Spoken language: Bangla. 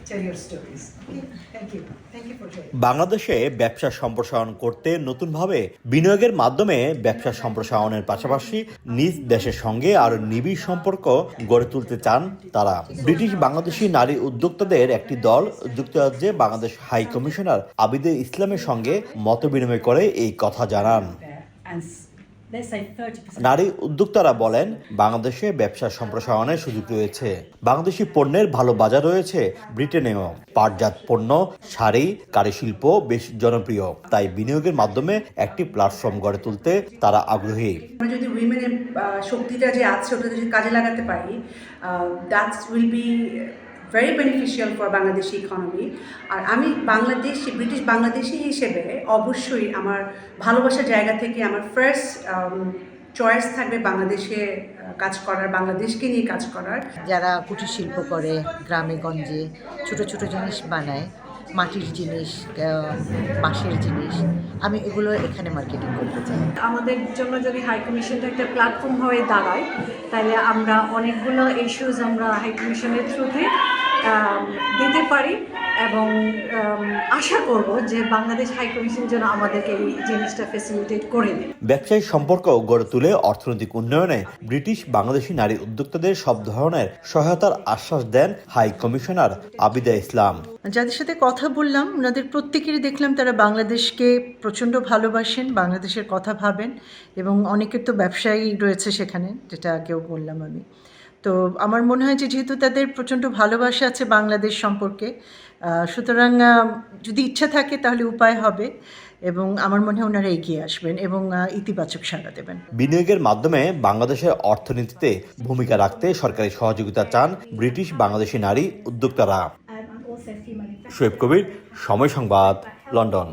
tell your stories. Okay, thank you. Thank you for joining. বাংলাদেশে ব্যবসা সম্প্রসারণ করতে নতুনভাবে বিনিয়োগের মাধ্যমে ব্যবসা সম্প্রসারণের পাশাপাশি নিজ দেশের সঙ্গে আরও নিবিড় সম্পর্ক গড়ে তুলতে চান তারা। ব্রিটিশ বাংলাদেশি নারী উদ্যোক্তাদের একটি দল যুক্তরাজ্যে বাংলাদেশ হাই কমিশনার আবিদে ইসলামের সঙ্গে মতবিনিময় করে এই কথা জানান। নারী উদ্যোক্তারা বলেন, বাংলাদেশে ব্যবসা সম্প্রসারণের সুযোগ রয়েছে। বাংলাদেশি পণ্যের ভালো বাজার রয়েছে ব্রিটেনেও। পাটজাত পণ্য, শাড়ি, কারুশিল্প বেশ জনপ্রিয়। তাই বিনিয়োগের মাধ্যমে একটি প্ল্যাটফর্ম গড়ে তুলতে তারা আগ্রহী। আমরা যদি উইমেনের শক্তিটা যে আছে ওটা যদি কাজে লাগাতে পারি, that will be very beneficial for Bangladeshi economy. আর আমি ব্রিটিশ বাংলাদেশি হিসেবে অবশ্যই আমার ভালোবাসার জায়গা থেকে আমার ফার্স্ট চয়েস থাকবে বাংলাদেশে কাজ করার, বাংলাদেশকে নিয়ে কাজ করার। যারা কুটির শিল্প করে, গ্রামে গঞ্জে ছোট ছোট জিনিস বানায়, মাটির জিনিস, বাঁশের জিনিস, আমি এগুলো এখানে মার্কেটিং করতে চাই। আমাদের জন্য যদি হাই কমিশনটা একটা প্ল্যাটফর্ম হয়ে দাঁড়ায়, তাহলে আমরা অনেকগুলো ইস্যুস আমরা হাই কমিশনের থ্রুতে দিতে পারি এবং আশা করব যে বাংলাদেশ হাই কমিশন যেন আমাদেরকে এই জিনিসটা ফ্যাসিলিটেট করে দেয়। ব্যবসায়িক সম্পর্ক গড়ে তুলে অর্থনৈতিক উন্নয়নে ব্রিটিশ বাংলাদেশি নারী উদ্যোক্তাদের সব ধরনের সহায়তার আশ্বাস দেন হাই কমিশনার আবিদা ইসলাম। যাদের সাথে কথা বললাম ওনাদের প্রত্যেকেরই দেখলাম তারা বাংলাদেশকে প্রচণ্ড ভালোবাসেন, বাংলাদেশের কথা ভাবেন এবং অনেকের তো ব্যবসায়ী রয়েছে সেখানে, যেটা আগেও বললাম আমি। তো আমার মনে হয় যে যেহেতু তাদের প্রচণ্ড ভালোবাসা আছে বাংলাদেশ সম্পর্কে, সুতরাং যদি ইচ্ছা থাকে তাহলে উপায় হবে এবং আমার মনে হয় ওনারা এগিয়ে আসবেন এবং ইতিবাচক সাড়া দেবেন। বিনিয়োগের মাধ্যমে বাংলাদেশের অর্থনীতিতে ভূমিকা রাখতে সরকারি সহযোগিতা চান ব্রিটিশ বাংলাদেশি নারী উদ্যোক্তারা। শোয়েব কবির, সময় সংবাদ, লন্ডন।